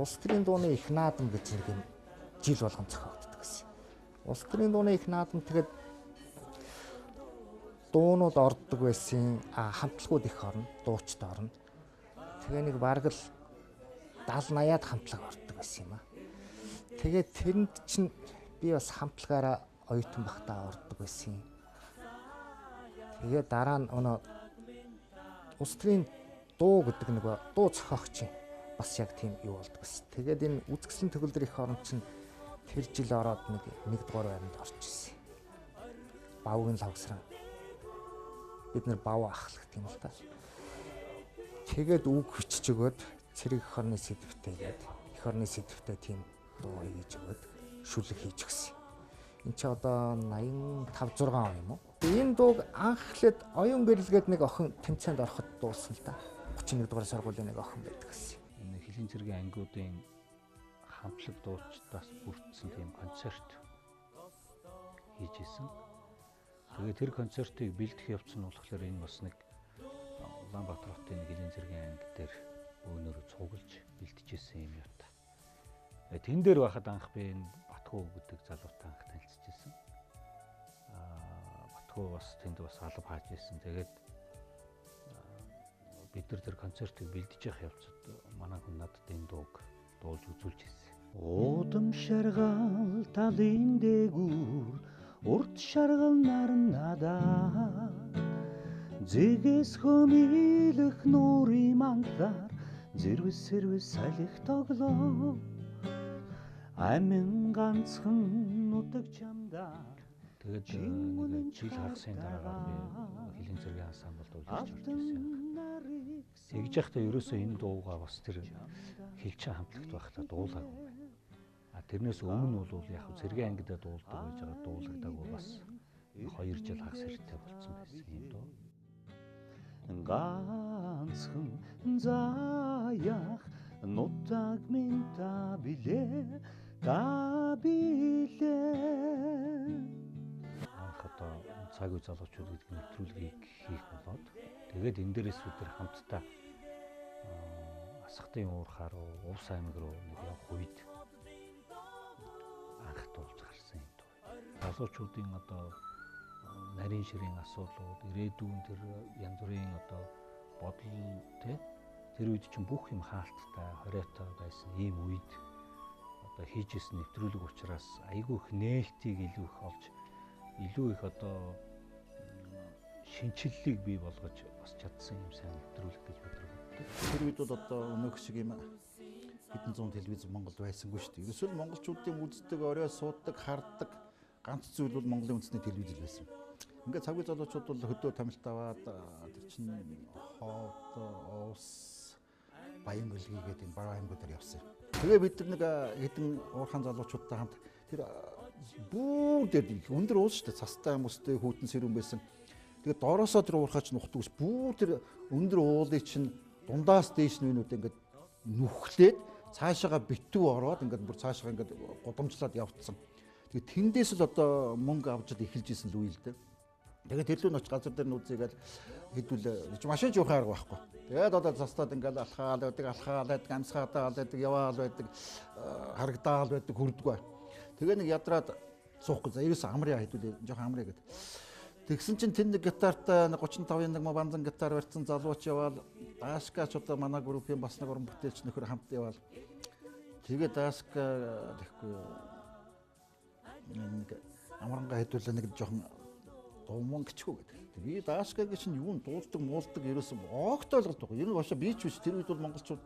Улс төрийн дууны их наадам гэж нэг юм жил болгон зохиогддог гэсэн. Улс төрийн дууны их наадам тэгээд дуунууд ордог байсан, хамтлагууд их орно, дуучид орно. Тэгээ нэг бараг л 70-80-аад хамтлаг ордог байсан юм аа. Тэгээд тэрэнд чинь би бас хамтлагаараа оюутан багтаа ордог байсан. Тэгээд дараа нь улс төрийн дуу гэдэг нэг дуу зохиогч бас яг тийм юу болдог гэсэн. Тэгээд энэ үзэсгэлэн төгөлдөр их орон чинь тэр жил ороод нэг дугаар байранд орж ирсэн. Бавгийн лавсран. Бид нэр бав ахлах тийм л та. Тэгээд үг хүчиж өгөөд цэрэг эх орны сэдвтэйгээд эх орны сэдвтэй тийм дуу хийж өгөөд шүлэг хийж өгсөн. Энд чи одоо 85 6 он юм уу? Энэ дууг анхлаад оюун гэрэлгээд нэг охин тэмцээнд ороход дуулсан л да. 31 дугаар сургуулийн нэг охин байдаг гэсэн. Энэ Хэлэн цэргийн ангиудын хамтлаг дуучдаас бүрдсэн тийм концерт хийж исэн. Тэгээд тэр концертыг бэлдэх явц нь болохоор энэ бас нэг Улаанбаатар хотын Хэлэн цэргийн анги дээр өөнөр цуглаж бэлтжижсэн юм ята. Тэн дээр байхад анх би энэ Батхуу гэдэг залуутай анх танилцчихсан. Батхуу бас тэнд бас алба хааж ирсэн. Тэгээд бид нар тэр концертыг бэлдэж явах явцад манай хүн надад энэ дууг дуулж үзүүлж ирсэн. Удам шаргал талын дээгүүр урд шаргал нарнадаа зэгээс хөмилэх нуурын манлаар зэрвэс сэрвэс салхи тоглоо амин ганцхан нутаг чамдаа. Тэгээд жил хагасын дараагаар би Хэлэн цэргийн ансамблд үйлчилж орчихсон. Тэгж яхтаа ерөөсөө энэ дуугаа бас тэр хэлчин хамтлагт байхдаа дуулаагүй юм байна. Тэрнээс өмнө бол яг цэргийн ангидаа дуулдаг байж байгаа дуулагдаагүй бас 2 жил хагас хэрэг болсон байсан юм доо. Ганцхан заяах нутаг минь та билээ. Анх одоо цаг үе залуучууд гэдэг нэвтрүүлгийг хийх болоод тэгээд энэ дээрээс бид нар хамтдаа Асхтын уурхаа руу Увс аймаг руу нэг явах үед анх дуулж гарсан юм доо. Залуучуудын одоо нарийн ширийн асуудлууд, ирээдүйн тэр янз бүрийн одоо бодол тэр үед чинь бүх юм хаалттай, хориотой байсан ийм үед одоо хийж исэн нэвтрүүлэг учраас айгүй их нээлтийг илүү их олж илүү их одоо шинчиллийг бий болгож бас чадсан юм сайн нэвтрүүлэг гэж боддог. Тэр үед бол одоо өнөөх шиг юм хэдэн зуун телевиз Монголд байсангүй шүү дээ. Ерөөсөө монголчуудын үздэг, орой сууддаг, хардаг ганц зүйл бол Монголын үндэсний телевиз байсан. Ингээд цаг үе залуучууд бол хөдөө тамилт аваад тэр чинь Ховд, Уус, Баян өлгий гэдэг энэ баруун аймагуудаар явсан. Тэгээ бид нэг хэдэн уурхаан залуучуудтай хамт тэр бүр дээр өндөр уус шүү дээ. Цастай хүмүүстэй хүүтэн сэрүүн байсан. Тэгээ доороосоо тэр уурхаач нухдаг ус бүр тэр өндөр уулыг чинь дундаас дээш нүнүүд ингээд нүхлээд цаашаага битүү ороод ингээд бүр цаашаа ингээд гудамжлаад явцсан. Тэгээ тэндээс л одоо мөнгө авчид эхэлж исэн л үйл дээ. Тэгээд тэрлүү ноч газар дээр нүзийгээл хэдүүл машин жуух арга байхгүй. Тэгээд одоо застаад ингээд алхаал байдаг, амсгаадаа байдаг, яваал байдаг, харагдаал байдаг хүрдггүй. Тэгээ нэг ядраад суухгүй. За ерөөс амраа хэдүүл жоохон амраа гэдэг. Тэгсэн чинь тэн нэг гитартай 35-ын нэг банзан гитар барьсан залууч яваал Даашкач одоо манай группийн бас нэг уран бүтээлч нөхөр хамт яваал. Тэгээ Даашка тэгэхгүй нэг амранга хэдүүлээ нэг жоохон дууман гिचгүй гэдэг. Би Даашкагийн чинь юу дуулдаг муулдаг ерөөсөн огт ойлголтгүй. Ер нь башаа би ч биш тэр үед бол монголчууд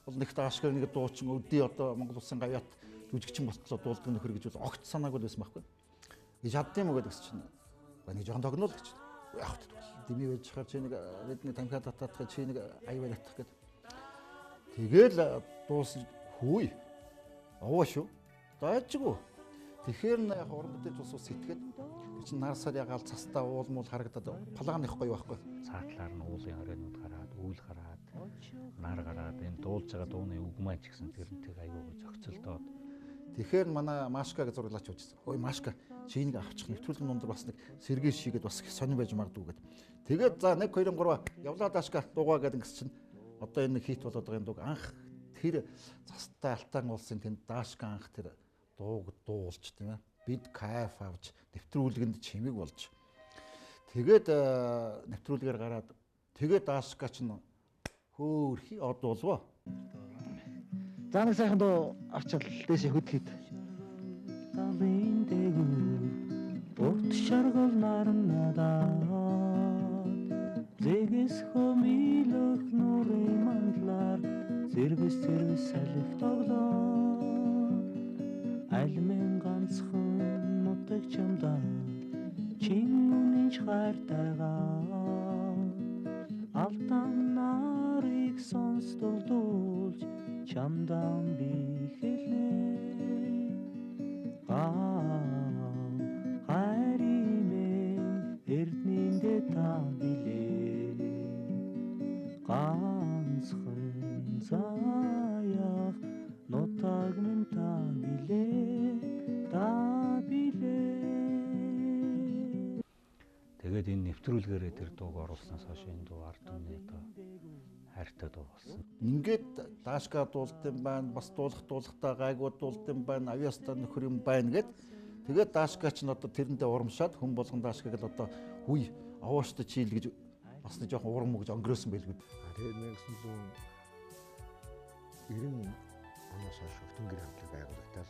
бол нэг Даашкаг нэг дуучин өдөө одоо Монгол улсын гавьяат жүжигчин болтлоо дуулдаг нөхөр гэж бол огт санаагүй байсан байхгүй. Би чаддсан юм уу гэдэг чинь нэг жоохон тогнол гэж. Яг хөт дими байж хаар чи нэг бидний тамхи татах чи нэг аяа татах гэдэг. Тэгэл дуусна хөөе. Овоо шүү. Даажгүй. Тэгэхээр нь яг уран бүтээлч ус сэтгээд чинь наасаар ягаал цастаа уулмуул харагдаад плаганых гоё байхгүй. Цаатлаар нь уулын оройнууд гараад, үйл гараад, нар гараад энэ дуулж байгаа дууны үг маань ч гэсэн тэрнтэйг аягүй зохицолдоод. Тэгэхээр манай Машкаг зураглаач явуулсан. Ой Машка чи энийг авчих нэвтрүүлгийн дундор бас нэг сэргээ шигээд бас сонир байж магадгүй гэд. Тэгээд за 1 2 3 явлаа Даашка дуугаа гэдэг гэсэн чинь одоо энэ хит болоод байгаа юм дуу анх тэр цастай Алтан улсын тэнд даашка анх тэр дууг дуулж тийм ээ. Бид кайф авч нэвтрүүлгэнд чимэг болж. Тэгээд нэвтрүүлгээр гараад тэгээд даашка ч хөөрхи од болвоо. За нэг сайхан дуу авчил дээшээ хөдлөхийд. Талын дээгүүр урт шаргал нарнадаа зэгс хомилох нурын мандлаар зэрвэс салхи тоглоо альмэн ганцхан нутаг чамдаа чингүний хайртайгаа алтан нарыг сонсдолдуулж чамдан би хэлнэ хайримэн эрднийндээ та билээ ганцхан заяах нутаг минь та билээ Тэгээд энэ нэвтрүүлгээрээ тэр дууг оруулснаас хойш энэ дуу ард түмний одоо хайртай дуу болсон. Ингээд даашка дуулт юм байна, бас дуулахтаа гайгууд дуулт юм байна, авьяастай нөхөр юм байна гэд. Тэгээд даашка ч н одоо тэрэндээ урамшаад хүн болгон даашкаг л одоо хүй авааштай чийл гэж бас нэг жоохон урам гэж өнгөрөөсөн байлгүй. Тэгээд 1990 оноос хойш Өвтөнгөр хамтлаг байгуулагдаад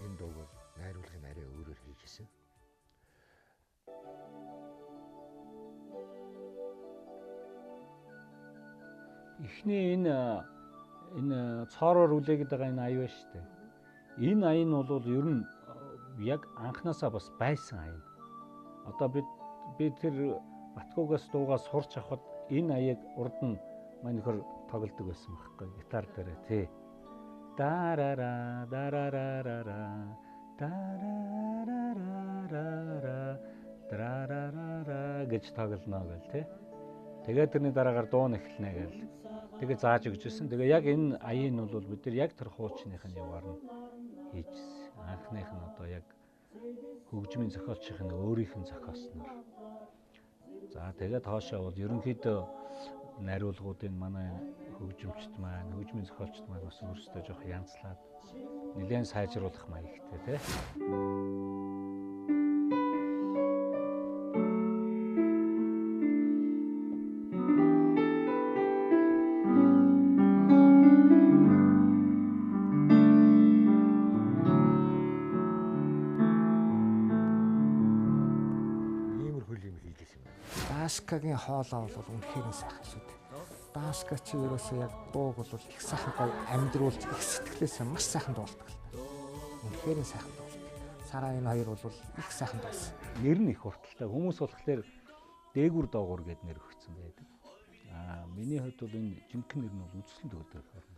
энэ дууг бол найруулгын арай өөрөөр хийжсэн. Эхний энэ цоороор үлээгээд байгаа энэ ая ба штэ. Энэ ая нь бол ер нь яг анханасаа бас байсан ая. Одоо би тэр Батгуугаас дуугаа сурч авахад энэ аяыг урд нь маань нөхөр тоглодог байсан байхгүй гитар дээрээ тий. Дарара дарарарара дарарарара дарарарара гэж тоглоно гэл тий. Тэгээд тэрний дараагаар дуу нэхлэнэ гэл. Тэгээ зааж өгчсэн. Тэгээ яг энэ аяын нь бол бид нар яг тэр хуучныхын яваар нь хийжсэн. Анхных нь одоо яг хөгжмийн зохиолчийн өөрийнх нь зохиосноор. За тэгээд хоошоо бол ерөнхийдөө найруулгуудын манай хөгжимчт маань, хөгжмийн зохиолчт маань бас өөрсдөө жоох янзлаад нэлээд сайжруулах маягтай тий. Даашкагийн хоолоо бол үнэхээр сайхан шүү дээ. Даашка чи ерөөсөө яг дууг бол их сайхан гой амьдруулж их сэтгэлээсээ маш сайхан дуулдаг л та. Үнэхээр сайхан дуулдаг. Сараа энэ хоёр бол их сайхан дуулсан. Нэр нь их урталтай. Хүмүүс болохоор дээгүр доогуур гэд нэр өгсөн байдаг. Миний хувьд бол энэ жинхэнэ нэр нь бол үзэсгэлэн төгөлдөр орно.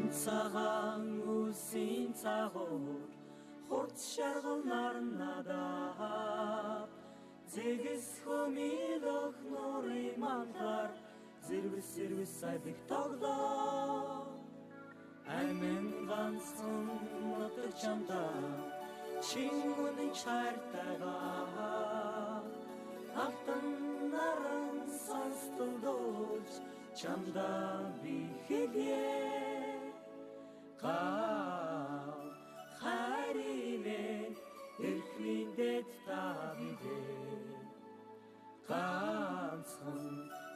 Цагаан үсийн цагуур хурц шаргал нарнадаа зэгс хомилох нурын мандлаар зэрвэс салхи тоглоо аймэн ганцхан нутаг чамдаа чингүний хайртайгаа алтан наран сонсдолдуулж чамдаа би хэлье хайримэн эрхминдэд та билээ ганцхан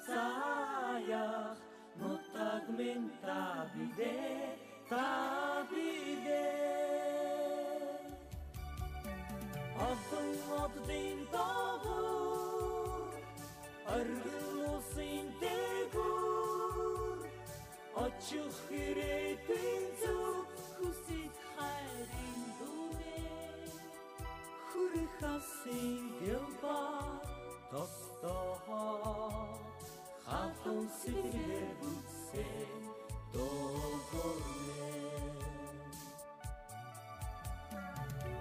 заяах нутаг минь та билээ Олон оддын дагуур оргил улсын дээгүүр очих хэрэгтэн зүг хүсэж хайрын дүүрээ хүрэх ас singelba тостоо хатун сэтгэлээр бүтсэн дуугорны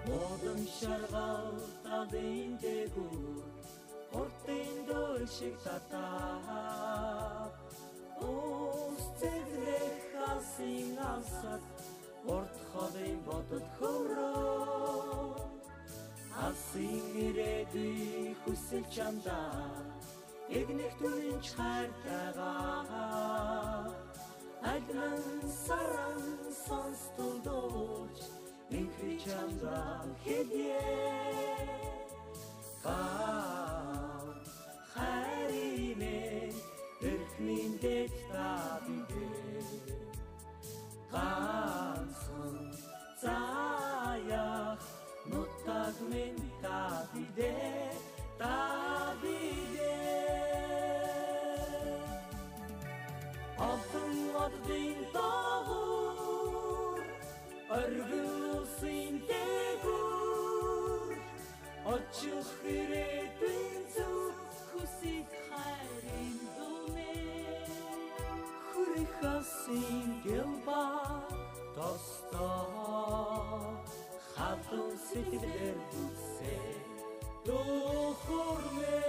модон шаргал талын дээгүүр Ортын дөөл шиг татаа Ус цэглэх хасын алсад Орт холын бодод хөврөө Асын ирээдүй хүсэл чамдаа Игнэх түнч хайртайгаа Альман саран сонстолдож Инхри чамдаа хэлье хайрime эрхминдээ табидэ ганцхан заяах нутаг минь табидэ Алтан оддын дагуур оргил улсын дээгүүр Очих ирээдүйн зүг хүсэх хайрын дүмэ Хүрэх асын гялба тостоо хатун сэтгэлээр бүтсэн духурмэ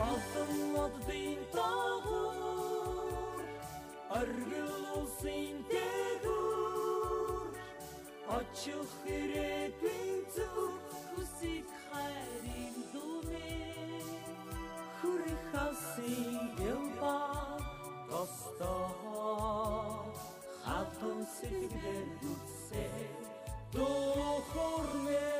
Алтан оддын дагуур оргил улсын дээгүүр очих ирээдүйн зүг хүсэх хайрын дүмэ хүрэх асын гялба тостоо хатун сэтгэлээр бүтсэн духурмэ